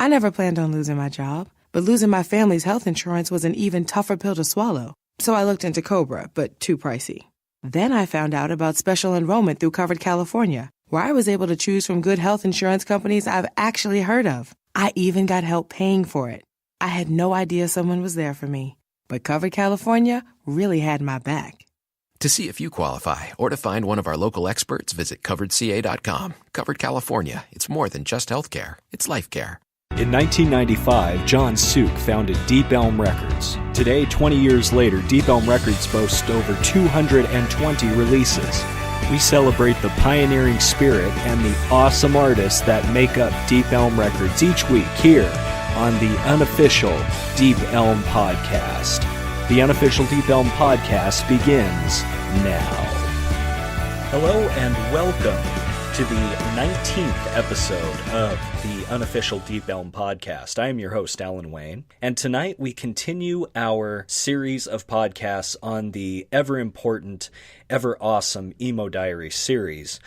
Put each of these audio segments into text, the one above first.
I never planned on losing my job, but losing my family's health insurance was an even tougher pill to swallow. So I looked into COBRA, but too pricey. Then I found out about special enrollment through Covered California, where I was able to choose from good health insurance companies I've actually heard of. I even got help paying for it. I had no idea someone was there for me, but Covered California really had my back. To see if you qualify or to find one of our local experts, visit coveredca.com. Covered California. It's more than just healthcare. It's life care. In 1995, John Suk founded Deep Elm Records. Today, 20 years later, Deep Elm Records boasts over 220 releases. We celebrate the pioneering spirit and the awesome artists that make up Deep Elm Records each week here on the unofficial Deep Elm Podcast. The unofficial Deep Elm Podcast begins now. Hello and welcome to the 19th episode of the unofficial Deep Elm Podcast. I am your host, Alan Wayne, and tonight we continue our series of podcasts on the ever-important, ever-awesome Emo Diaries series.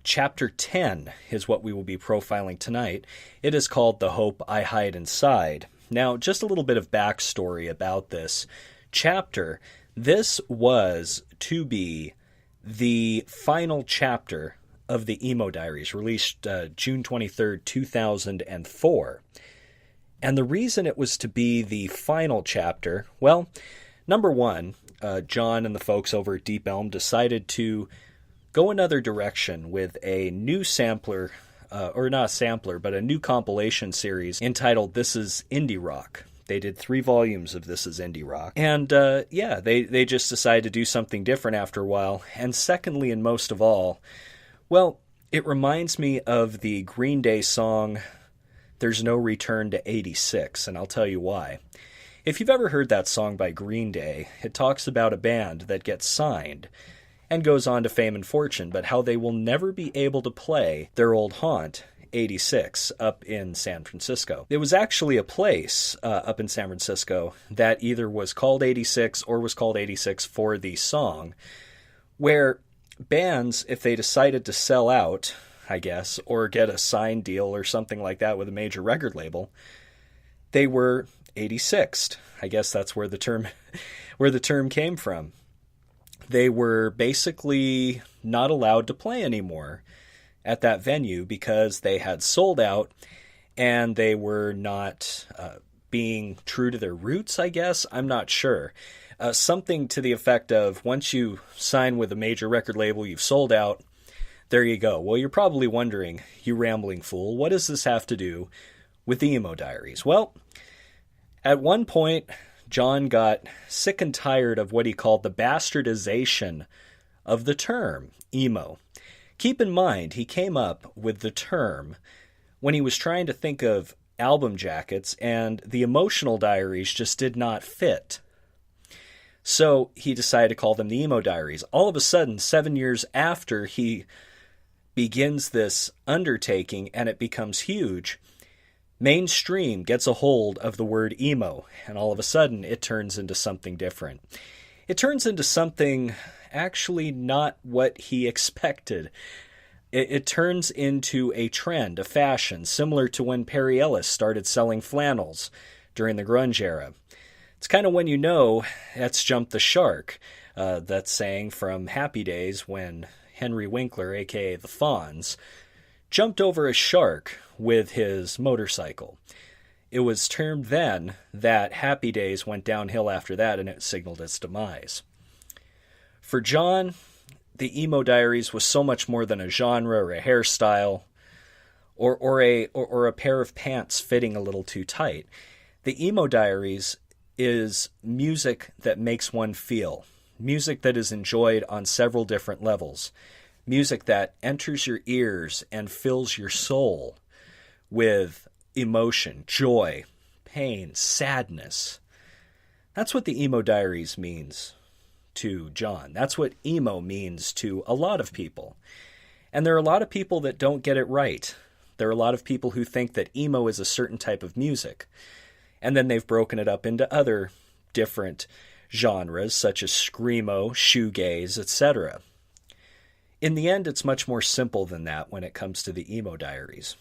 Chapter 10 is what we will be profiling tonight. It is called The Hope I Hide Inside. Now, just a little bit of backstory about this chapter. This was to be the final chapter of the Emo Diaries, released June 23rd, 2004. And the reason it was to be the final chapter, well, number one, John and the folks over at Deep Elm decided to go another direction with a new sampler, or not a sampler, but a new compilation series entitled This Is Indie Rock. They did 3 volumes of This Is Indie Rock. And they just decided to do something different after a while. And secondly, and most of all, well, it reminds me of the Green Day song, There's No Return to 86, and I'll tell you why. If you've ever heard that song by Green Day, it talks about a band that gets signed and goes on to fame and fortune, but how they will never be able to play their old haunt, 86, up in San Francisco. It was actually a place up in San Francisco that either was called 86 or was called 86 for the song, where bands, if they decided to sell out, I guess, or get a signed deal or something like that with a major record label, they were 86'd. I guess that's where the term came from. They were basically not allowed to play anymore at that venue because they had sold out and they were not being true to their roots, I guess. I'm not sure. Something to the effect of, once you sign with a major record label, you've sold out, there you go. Well, you're probably wondering, you rambling fool, what does this have to do with the Emo Diaries? Well, at one point, John got sick and tired of what he called the bastardization of the term emo. Keep in mind, he came up with the term when he was trying to think of album jackets, and the Emotional Diaries just did not fit. So he decided to call them the Emo Diaries. All of a sudden, 7 years after he begins this undertaking and it becomes huge, mainstream gets a hold of the word emo, and all of a sudden it turns into something different. It turns into something actually not what he expected. It turns into a trend, a fashion, similar to when Perry Ellis started selling flannels during the grunge era. It's kind of when you know that's jumped the shark, that saying from Happy Days when Henry Winkler, a.k.a. the Fonz, jumped over a shark with his motorcycle. It was termed then that Happy Days went downhill after that, and it signaled its demise. For John, the Emo Diaries was so much more than a genre or a hairstyle or a pair of pants fitting a little too tight. The Emo Diaries is music that makes one feel, music that is enjoyed on several different levels, music that enters your ears and fills your soul with emotion, joy, pain, sadness. That's what the Emo Diaries means to John. That's what emo means to a lot of people. And there are a lot of people that don't get it right. There are a lot of people who think that emo is a certain type of music. And then they've broken it up into other different genres, such as screamo, shoegaze, etc. In the end, it's much more simple than that when it comes to the Emo Diaries.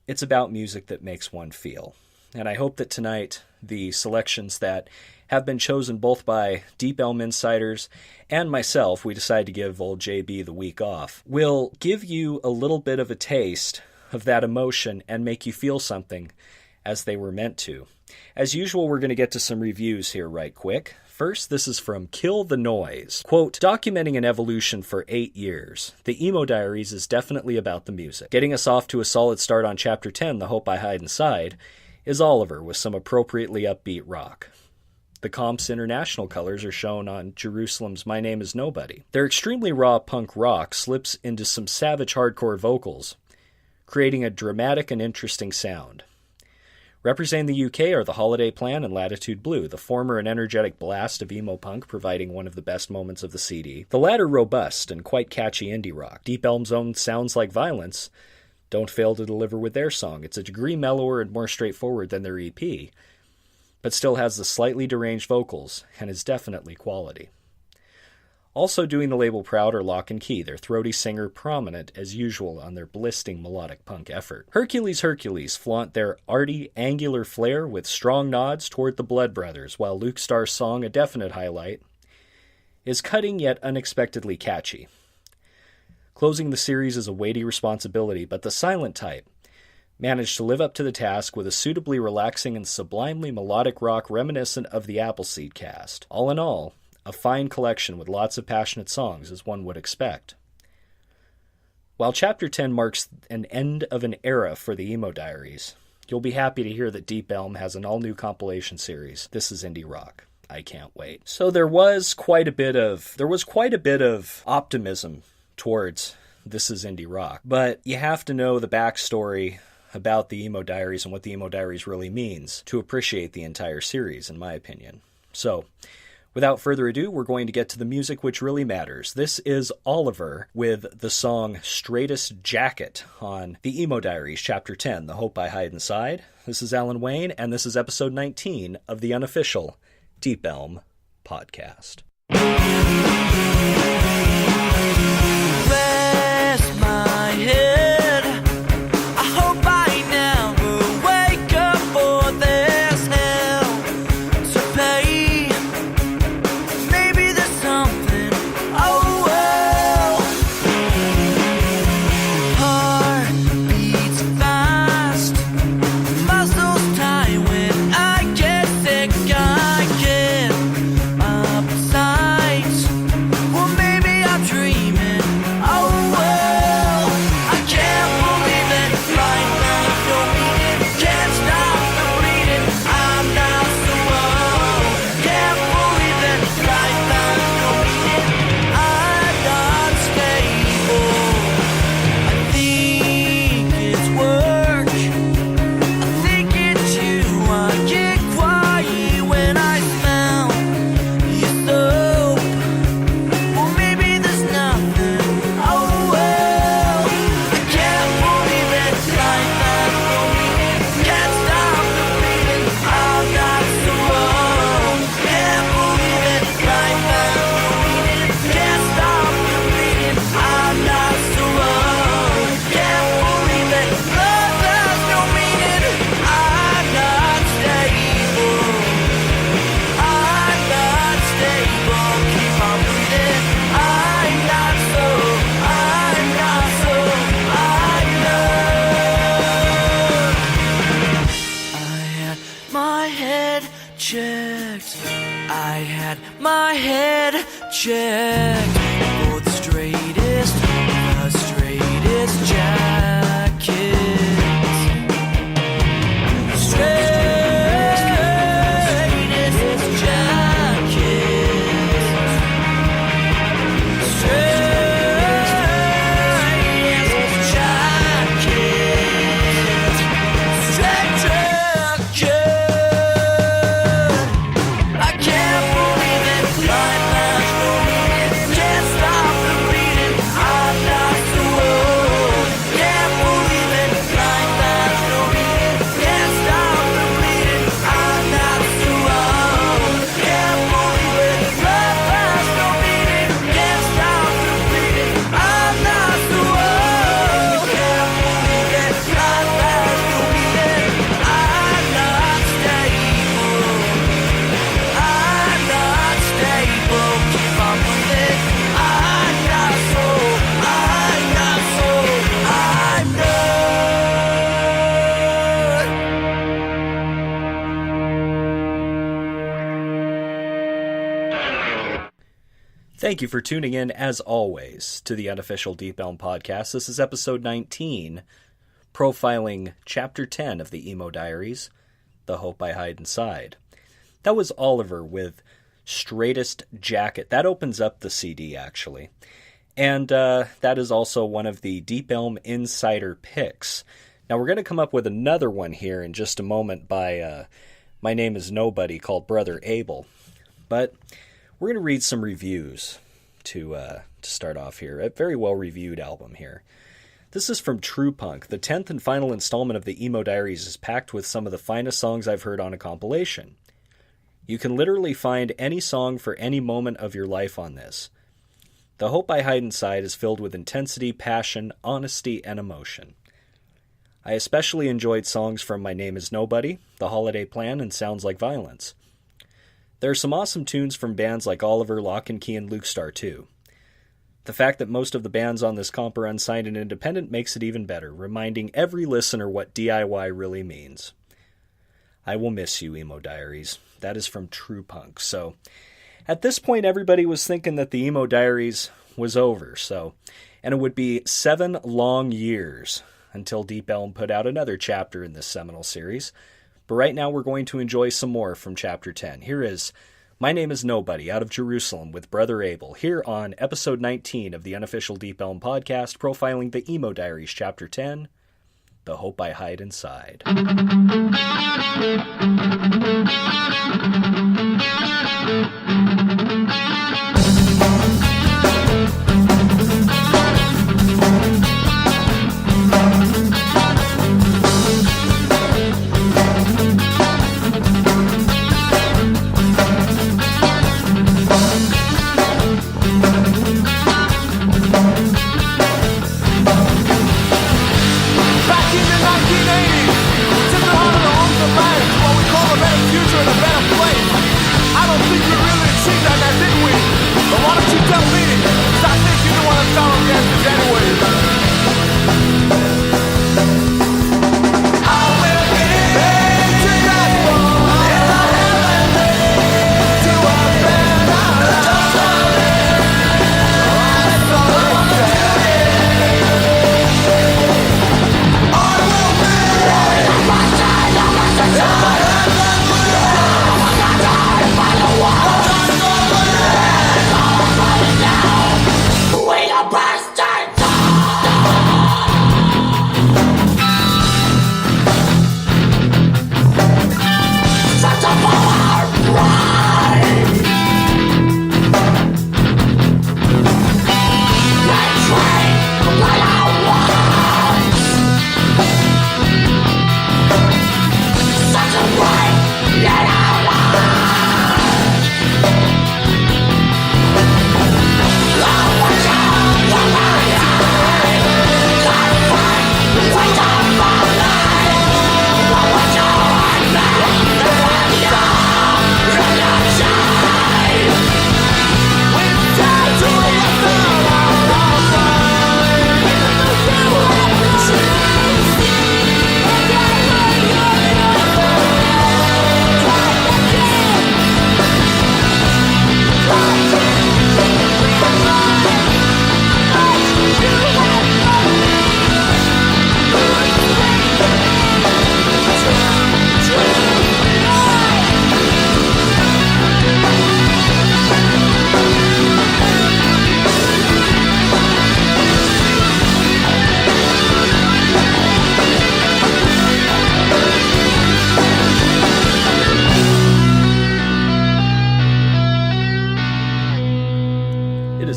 it's about music that makes one feel. And I hope that tonight, the selections that have been chosen both by Deep Elm Insiders and myself, we decided to give old JB the week off, will give you a little bit of a taste of that emotion and make you feel something as they were meant to. As usual, we're going to get to some reviews here right quick. First, this is from Kill the Noise. Quote, documenting an evolution for 8 years, the Emo Diaries is definitely about the music. Getting us off to a solid start on Chapter 10, The Hope I Hide Inside, is Oliver with some appropriately upbeat rock. The Comp's international colors are shown on Jerusalem's My Name is Nobody. Their extremely raw punk rock slips into some savage hardcore vocals, creating a dramatic and interesting sound. Representing the UK are The Holiday Plan and Latitude Blue, the former an energetic blast of emo punk providing one of the best moments of the CD, the latter robust and quite catchy indie rock. Deep Elm's own Sounds Like Violence don't fail to deliver with their song. It's a degree mellower and more straightforward than their EP, but still has the slightly deranged vocals and is definitely quality. Also doing the label proud are Lock and Key, their throaty singer prominent as usual on their blisting melodic punk effort. Hercules flaunt their arty, angular flair with strong nods toward the Blood Brothers, while Luke Starr's song, a definite highlight, is cutting yet unexpectedly catchy. Closing the series is a weighty responsibility, but the Silent Type managed to live up to the task with a suitably relaxing and sublimely melodic rock reminiscent of the Appleseed cast. All in all, a fine collection with lots of passionate songs, as one would expect. While Chapter 10 marks an end of an era for the Emo Diaries, you'll be happy to hear that Deep Elm has an all-new compilation series, This Is Indie Rock. I can't wait. So there was quite a bit of optimism towards This Is Indie Rock, but you have to know the backstory about the Emo Diaries and what the Emo Diaries really means to appreciate the entire series, in my opinion. So, without further ado, we're going to get to the music which really matters. This is Oliver with the song Straightest Jacket on the Emo Diaries Chapter 10, The Hope I Hide Inside. This is Alan Wayne, and this is episode 19 of the unofficial Deep Elm podcast. Rest my head. I hope I never wake up for this hell to pay. Maybe there's something, oh well. Heart beats fast, muscles tight when I get sick. I get uptight. Well, maybe I'm dreaming, oh well. I can't believe it, right now, no meaning. Can't stop the bleeding, I'm not so old. Can't believe it, right now, no meaning. I'm not stable. I think it's work, I think it's you. I get quiet when I smell your soap. Well, maybe there's nothing, oh well. I can't believe it, right now, no meaning. Can't stop the bleeding, I'm not so old. Can't believe it, right now, no meaning. Can't stop the bleeding, I'm not so old. Can't believe it, love has no meaning. I'm not stable, I'm not stable. Keep on breathing, I'm not so, I had my head checked, I had my head checked for the straightest jacket. Straightest jacket. Straightest jacket. Straight jacket. I can't believe it, life has no meaning. Can't stop the bleeding, I'm not so old. Can't Thank you for tuning in, as always, to the unofficial Deep Elm podcast. This is episode 19, profiling Chapter 10 of the Emo Diaries, The Hope I Hide Inside. That was Oliver with Straightest Jacket. That opens up the CD, actually. And that is also one of the Deep Elm Insider picks. Now, we're going to come up with another one here in just a moment by My Name is Nobody, called Brother Abel. But we're going to read some reviews to start off here. A very well-reviewed album here. This is from True Punk. The 10th and final installment of the Emo Diaries is packed with some of the finest songs I've heard on a compilation. You can literally find any song for any moment of your life on this. The Hope I Hide Inside is filled with intensity, passion, honesty, and emotion. I especially enjoyed songs from My Name is Nobody, The Holiday Plan, and Sounds Like Violence. There are some awesome tunes from bands like Oliver, Lock and Key, and Luke Star too. The fact that most of the bands on this comp are unsigned and independent makes it even better, reminding every listener what DIY really means. I will miss you, Emo Diaries. That is from True Punk. So, at this point, everybody was thinking that the Emo Diaries was over, and it would be 7 long years until Deep Elm put out another chapter in this seminal series. But right now we're going to enjoy some more from Chapter 10. Here is My Name is Nobody, out of Jerusalem, with Brother Abel, here on episode 19 of the unofficial Deep Elm podcast, profiling the Emo Diaries Chapter 10, The Hope I Hide Inside.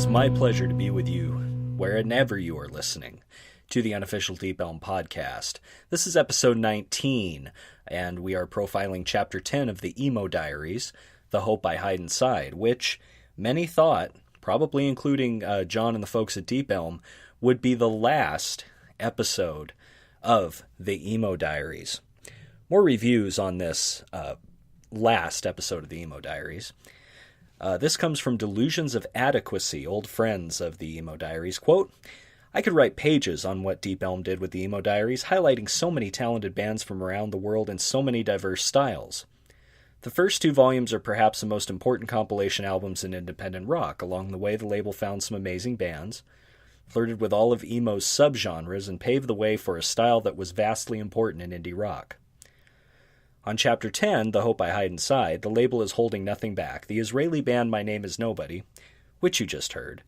My pleasure to be with you wherever you are listening to the unofficial Deep Elm podcast. This is episode 19, and we are profiling Chapter 10 of the Emo Diaries, The Hope I Hide Inside, which many thought, probably including John and the folks at Deep Elm, would be the last episode of the Emo Diaries. More reviews on this last episode of the Emo Diaries. This comes from Delusions of Adequacy, old friends of the Emo Diaries. Quote, I could write pages on what Deep Elm did with the Emo Diaries, highlighting so many talented bands from around the world in so many diverse styles. The first 2 volumes are perhaps the most important compilation albums in independent rock. Along the way, the label found some amazing bands, flirted with all of emo's subgenres, and paved the way for a style that was vastly important in indie rock. On Chapter 10, The Hope I Hide Inside, the label is holding nothing back. The Israeli band My Name Is Nobody, which you just heard,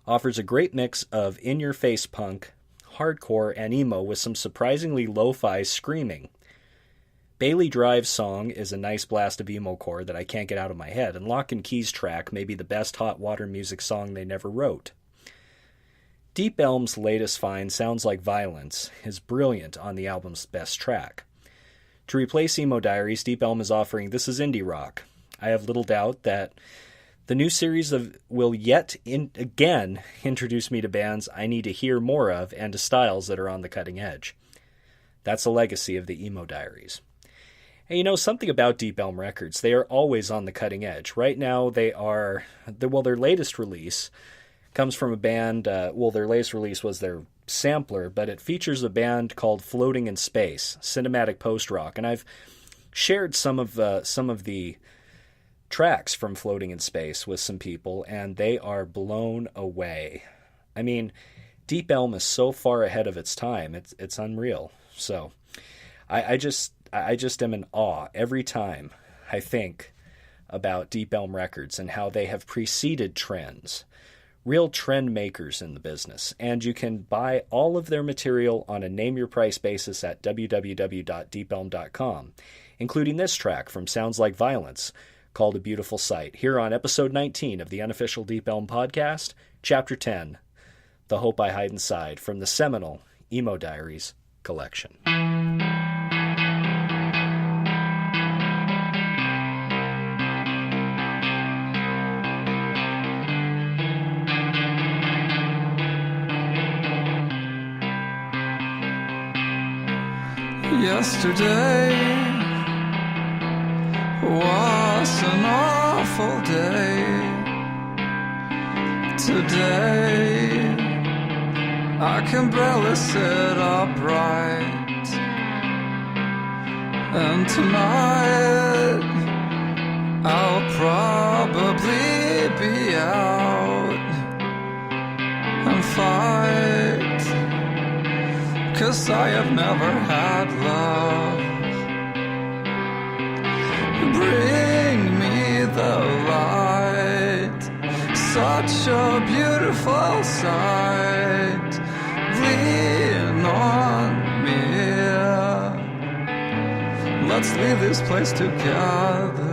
offers a great mix of in-your-face punk, hardcore, and emo with some surprisingly lo-fi screaming. Bailey Drive's song is a nice blast of emo core that I can't get out of my head, and Lock and Key's track may be the best hot water music song they never wrote. Deep Elm's latest find, Sounds Like Violence, is brilliant on the album's best track. To replace Emo Diaries, Deep Elm is offering This Is Indie Rock. I have little doubt that the new series will yet again introduce me to bands I need to hear more of and to styles that are on the cutting edge. That's the legacy of the Emo Diaries. And you know, something about Deep Elm Records, they are always on the cutting edge. Right now, their latest release comes from a band, their latest release was their sampler, but it features a band called Floating in Space, cinematic post-rock. And I've shared some of the tracks from Floating in Space with some people, and they are blown away. I mean, Deep Elm is so far ahead of its time, it's unreal. So I just am in awe every time I think about Deep Elm Records and how they have preceded trends, real trend makers in the business. And you can buy all of their material on a name-your-price basis at www.deepelm.com, including this track from Sounds Like Violence, called A Beautiful Sight, here on episode 19 of the unofficial Deep Elm podcast, Chapter 10, The Hope I Hide Inside, from the seminal Emo Diaries collection. Yesterday was an awful day. Today I can barely sit upright, and tonight I'll probably be out and fight, 'cause I have never had love. Bring me the light, such a beautiful sight. Lean on me, let's leave this place together.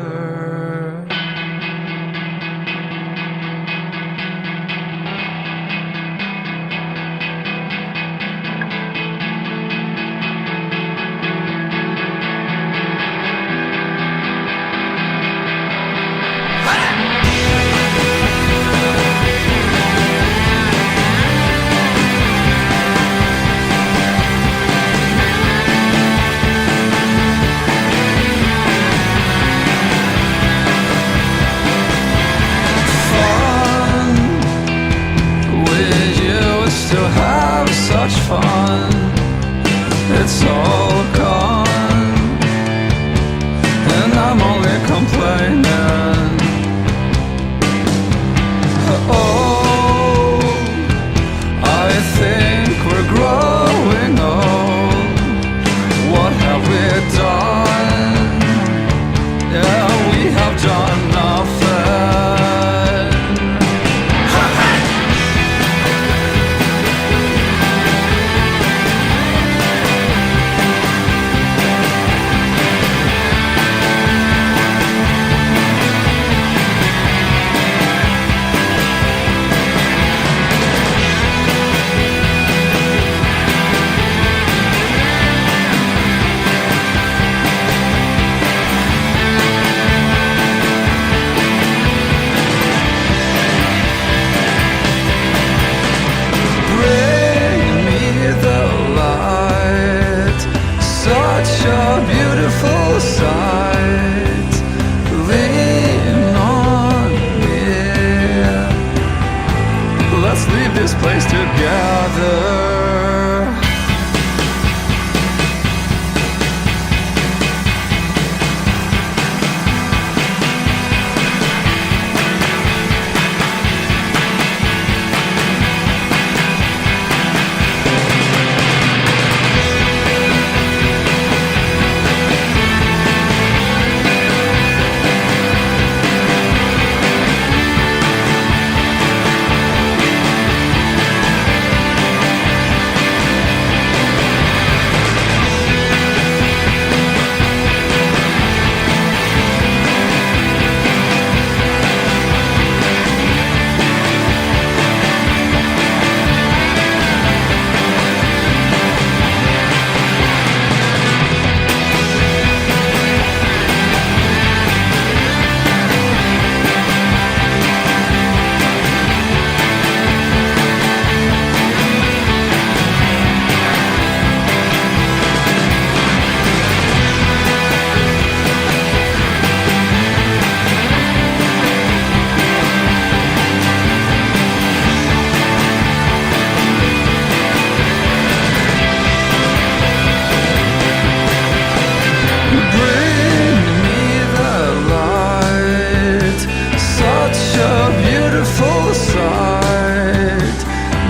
bring me the light. Such a beautiful sight.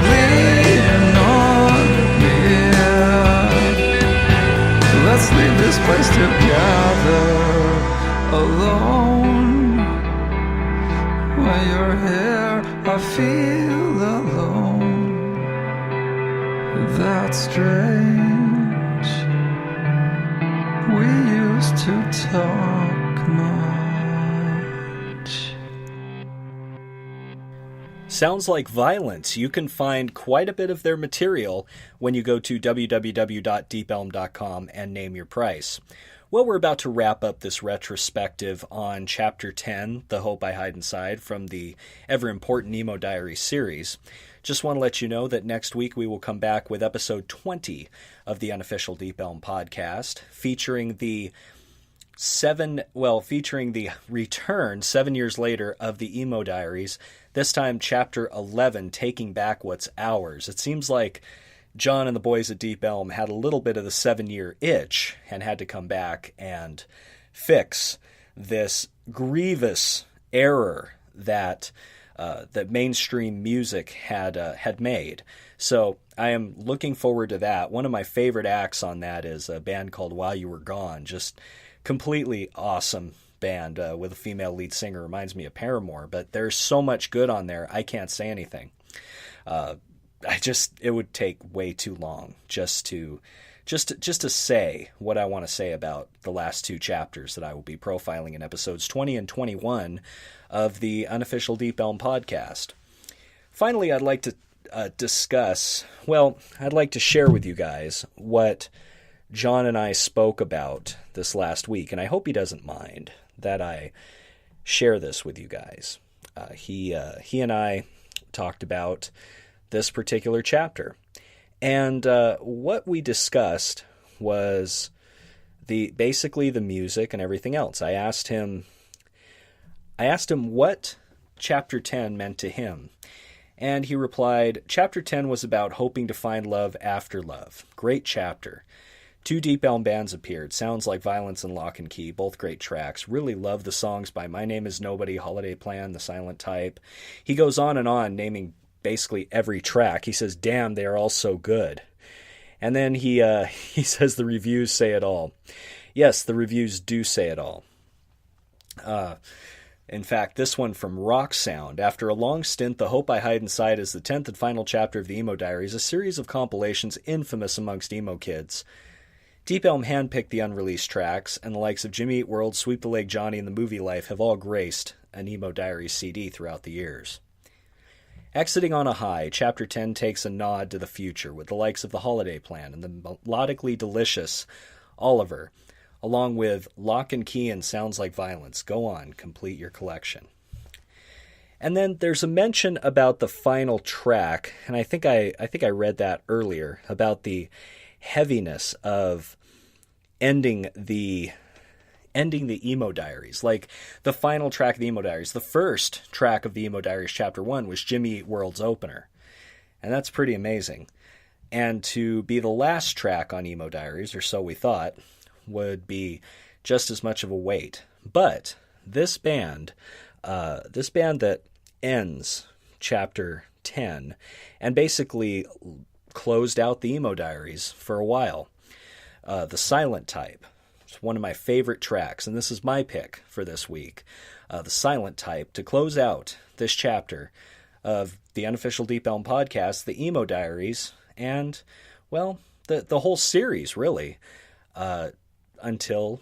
Lean on me. Let's leave this place together. Alone. When you're here, I feel alone. That's strange. We used to talk much. Sounds Like Violence. You can find quite a bit of their material when you go to www.deepelm.com and name your price. Well, we're about to wrap up this retrospective on Chapter 10, The Hope I Hide Inside, from the ever-important Emo Diaries series. Just want to let you know that next week we will come back with episode 20 of the unofficial Deep Elm podcast, featuring the return 7 years later of the Emo Diaries, this time Chapter 11, Taking Back What's Ours. It seems like John and the boys at Deep Elm had a little bit of the 7-year itch and had to come back and fix this grievous error that that mainstream music had made. So I am looking forward to that. One of my favorite acts on that is a band called While You Were Gone. Just completely awesome band with a female lead singer. Reminds me of Paramore, but there's so much good on there, I can't say anything. It would take way too long just to say what I want to say about the last two chapters that I will be profiling in episodes 20 and 21 of the unofficial Deep Elm podcast. Finally, I'd like to I'd like to share with you guys what John and I spoke about this last week, and I hope he doesn't mind that I share this with you guys. He and I talked about this particular chapter. And what we discussed was basically the music and everything else. I asked him what Chapter 10 meant to him. And he replied, Chapter 10 was about hoping to find love after love. Great chapter. 2 Deep Elm bands appeared, Sounds Like Violence and Lock and Key, both great tracks. Really love the songs by My Name Is Nobody, Holiday Plan, The Silent Type. He goes on and on, naming basically every track. He says, damn, they are all so good. And then he says the reviews say it all. Yes, the reviews do say it all. In fact, this one from Rock Sound. After a long stint, The Hope I Hide Inside is the 10th and final chapter of the Emo Diaries, a series of compilations infamous amongst emo kids. Deep Elm handpicked the unreleased tracks, and the likes of Jimmy Eat World, Sweep the Leg Johnny, and The Movie Life have all graced an Emo Diaries CD throughout the years. Exiting on a high, Chapter 10 takes a nod to the future with the likes of The Holiday Plan and the melodically delicious Oliver, along with Lock and Key and Sounds Like Violence. Go on, complete your collection. And then there's a mention about the final track, and I think I read that earlier, about the heaviness of ending the Emo Diaries. Like the final track of the Emo Diaries, the first track of the Emo Diaries Chapter 1 was Jimmy Eat World's opener. And that's pretty amazing. And to be the last track on Emo Diaries, or so we thought, would be just as much of a weight. But this band that ends Chapter 10 and basically closed out the Emo Diaries for a while, The Silent Type. It's one of my favorite tracks, and this is my pick for this week. The Silent Type, to close out this chapter of the unofficial Deep Elm podcast, the Emo Diaries, and, well, the whole series, really, until,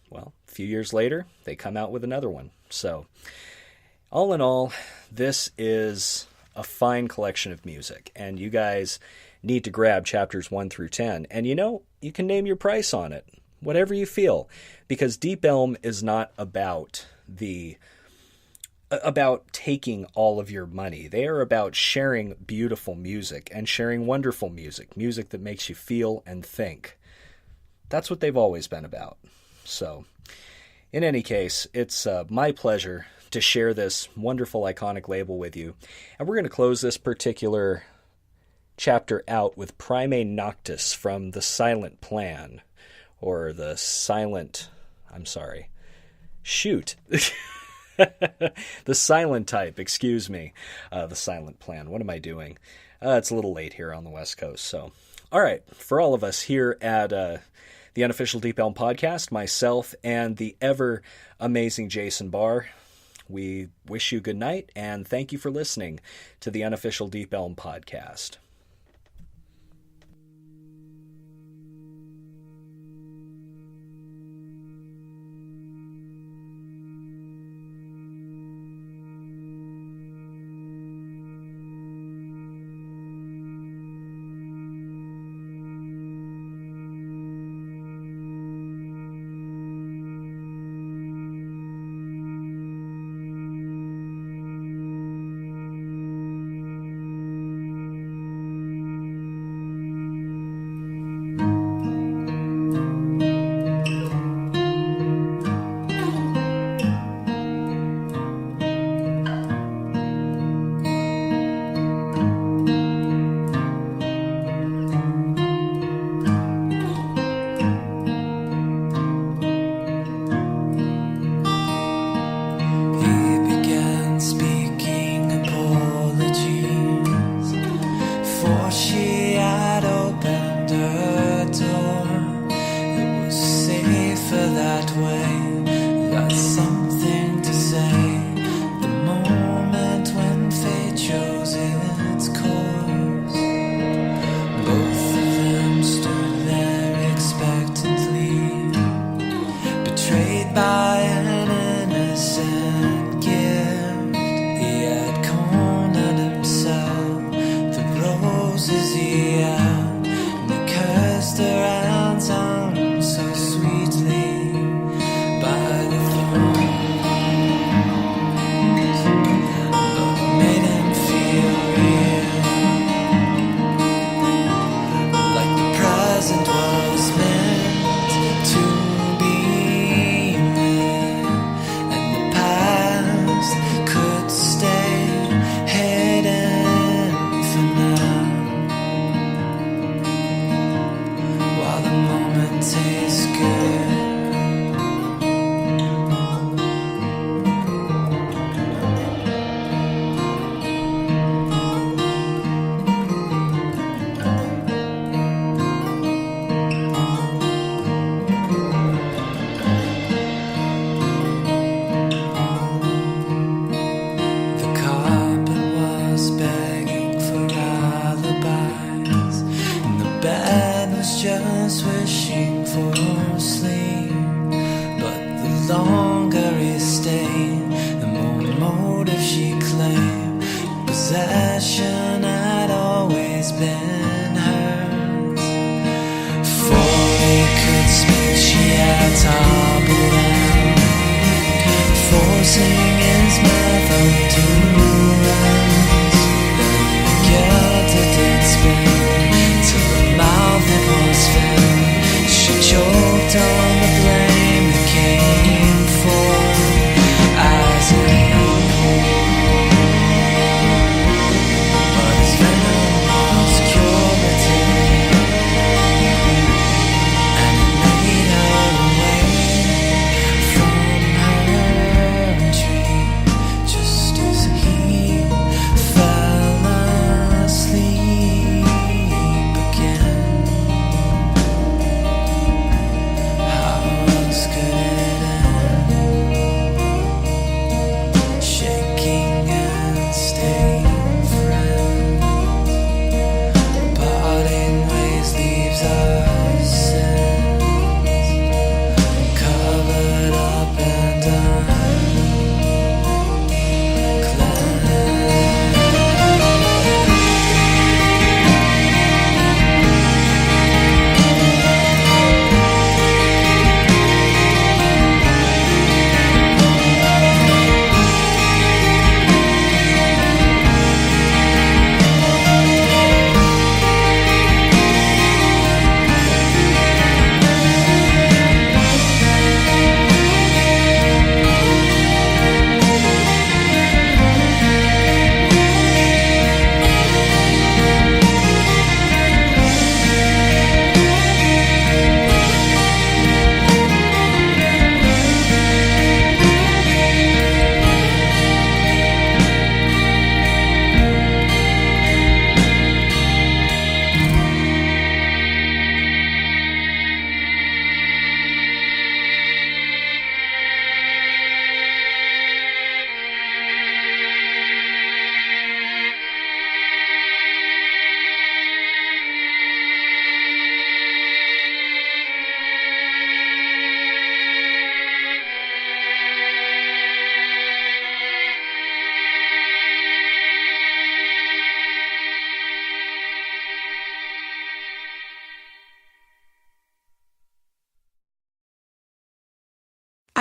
well, a few years later, they come out with another one. So, all in all, this is a fine collection of music, and you guys need to grab chapters 1 through 10, and you can name your price on it. Whatever you feel, because Deep Elm is not about taking all of your money. They are about sharing beautiful music and sharing wonderful music that makes you feel and think. That's what they've always been about. So, in any case, it's my pleasure to share this wonderful, iconic label with you. And we're going to close this particular chapter out with Prime Noctis from The Silent Plan, or the Silent I'm sorry. Shoot. The silent type, excuse me. The silent plan. What am I doing? It's a little late here on the West Coast. So, all right. For all of us here at the Unofficial Deep Elm Podcast, myself and the ever amazing Jason Barr, we wish you good night and thank you for listening to the Unofficial Deep Elm Podcast. Choked on the blame that came for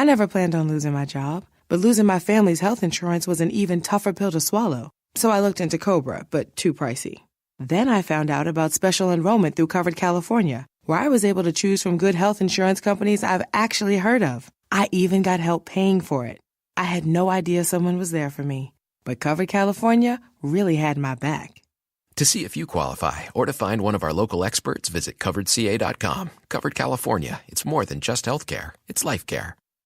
I never planned on losing my job, but losing my family's health insurance was an even tougher pill to swallow. So I looked into Cobra, but too pricey. Then I found out about special enrollment through Covered California, where I was able to choose from good health insurance companies I've actually heard of. I even got help paying for it. I had no idea someone was there for me, but Covered California really had my back. To see if you qualify or to find one of our local experts, visit coveredca.com. Covered California, it's more than just healthcare, it's life care.